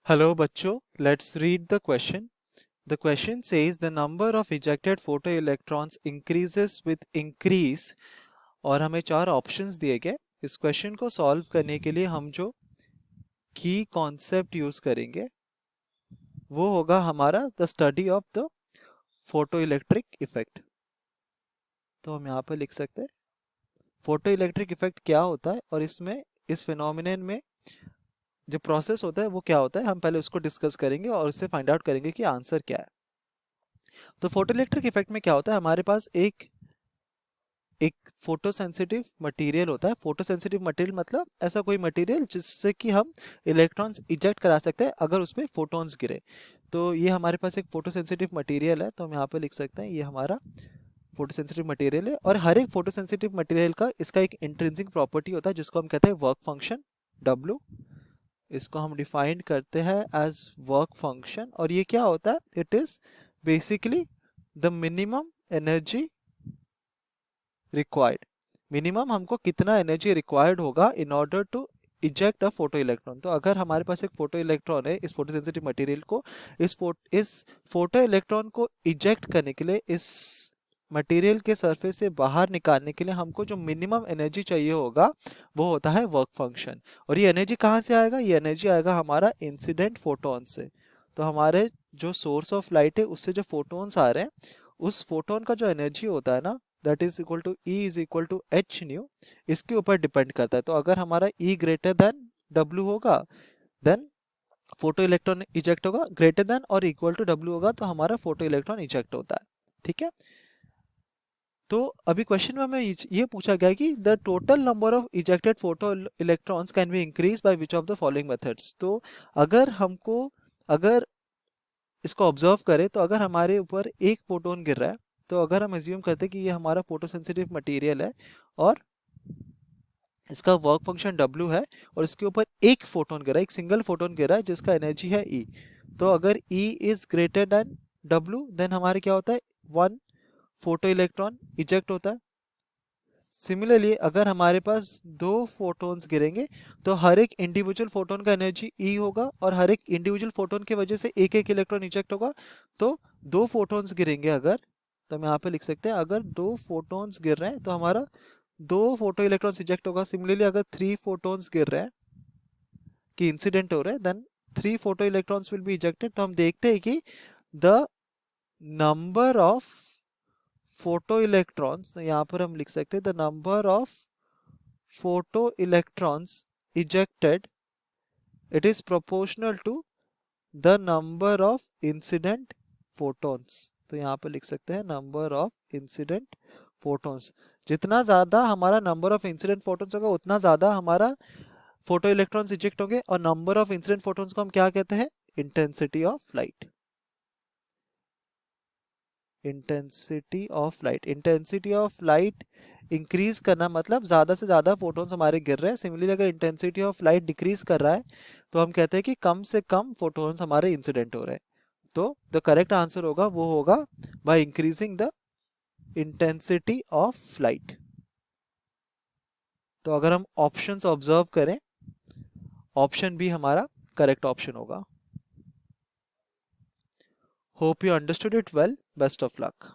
Hello बच्चों, let's read the question. The question says the number of ejected photoelectrons increases with increase और हमें चार options दिए गए. इस क्वेश्चन को सॉल्व करने के लिए हम जो की कॉन्सेप्ट यूज करेंगे वो होगा हमारा the study of the photo electric effect. तो हम यहाँ पर लिख सकते हैं फोटो इलेक्ट्रिक इफेक्ट क्या होता है और इसमें इस फिनोमिनन में जो प्रोसेस होता है वो क्या होता है. हम पहले उसको डिस्कस करेंगे और उससे फाइंड आउट करेंगे कि आंसर क्या है. तो फोटो इलेक्ट्रिक इफेक्ट में क्या होता है, हमारे पास एक एक फोटो सेंसिटिव मटेरियल होता है. फोटो सेंसिटिव मटेरियल मतलब ऐसा कोई मटेरियल जिससे कि हम इलेक्ट्रॉन्स इजेक्ट करा सकते हैं अगर उसमें फोटोन्स गिरे. तो ये हमारे पास एक फोटो सेंसिटिव मटेरियल है. तो हम यहाँ पे लिख सकते हैं ये हमारा फोटो सेंसिटिव मटेरियल है. और हर एक फोटो सेंसिटिव मटेरियल का इसका एक इंट्रिंसिक प्रॉपर्टी होता है जिसको हम कहते हैं वर्क फंक्शन W. इसको हम डिफाइन करते हैं एज वर्क फंक्शन. और ये क्या होता है, it is basically the minimum energy required. Minimum हमको कितना एनर्जी रिक्वायर्ड होगा in order to eject a photo electron. तो अगर हमारे पास एक फोटो इलेक्ट्रॉन है, इस फोटो सेंसिटिव मटेरियल को इस फोटो इलेक्ट्रॉन को इजेक्ट करने के लिए, इस मटेरियल के सरफेस से बाहर निकालने के लिए हमको जो मिनिमम एनर्जी चाहिए होगा वो होता है वर्क फंक्शन. और ये एनर्जी कहाँ से आएगा, ये एनर्जी आएगा हमारा इंसिडेंट फोटोन से. तो हमारे जो सोर्स ऑफ लाइट है उससे जो फोटोन्स आ रहे हैं उस फोटोन का जो एनर्जी होता है ना, that is equal to E is equal to H nu, इसके ऊपर डिपेंड करता है. तो अगर हमारा ई ग्रेटर देन डब्ल्यू होगा देन फोटो इलेक्ट्रॉन इजेक्ट होगा, ग्रेटर देन और इक्वल टू डब्ल्यू होगा तो हमारा फोटो इलेक्ट्रॉन इजेक्ट होता है. ठीक है. तो अभी क्वेश्चन में हमें ये पूछा गया है कि the total number of ejected photo electrons can be increase by which of the following methods. तो अगर इसको ऑब्जर्व करें तो अगर हमारे ऊपर एक फोटोन गिर रहा है तो अगर हम एज्यूम करते हैं कि ये हमारा फोटो सेंसिटिव मटेरियल है और इसका वर्क फंक्शन W है और इसके ऊपर एक फोटोन गिरा है, एक सिंगल फोटोन गिरा है जिसका एनर्जी है E. तो अगर E is greater than W then हमारे क्या होता है, वन फोटो इलेक्ट्रॉन इजेक्ट होता है. सिमिलरली अगर हमारे पास दो फोटोन्स गिरेंगे तो हर एक इंडिविजुअल फोटोन का एनर्जी E होगा और हर एक इंडिविजुअल फोटोन की वजह से एक एक इलेक्ट्रॉन इजेक्ट होगा. तो दो फोटोन्स गिरेंगे अगर, तो हम यहाँ पे लिख सकते हैं अगर दो फोटोन्स गिर रहे हैं तो हमारा दो फोटो इलेक्ट्रॉन्स इजेक्ट होगा. सिमिलरली अगर थ्री फोटोन्स गिर रहे हैं कि इंसिडेंट हो रहे हैं then three photo electrons will be ejected. तो हम देखते हैं कि the number of photo electrons, यहाँ पर हम लिख सकते हैं the number of photo electrons ejected it is proportional to the number of incident photons. तो यहाँ पर लिख सकते हैं नंबर ऑफ इंसिडेंट फोटोन्स. जितना ज्यादा हमारा नंबर ऑफ इंसिडेंट फोटोन्स होगा उतना ज्यादा हमारा फोटो इलेक्ट्रॉन्स इजेक्ट होंगे. और नंबर ऑफ इंसिडेंट फोटोन्स को हम क्या कहते हैं, intensity of light. Intensity of light, intensity of light increase करना मतलब ज्यादा से ज्यादा फोटोन्स हमारे गिर रहे हैं. सिमिलरली अगर इंटेंसिटी ऑफ लाइट डिक्रीज कर रहा है तो हम कहते हैं कि कम से कम फोटोन्स हमारे इंसिडेंट हो रहे हैं. तो द करेक्ट आंसर होगा वो होगा by increasing the intensity of light. तो अगर हम ऑप्शंस ऑब्जर्व करें, ऑप्शन बी हमारा करेक्ट ऑप्शन होगा. Hope you understood it well. Best of luck.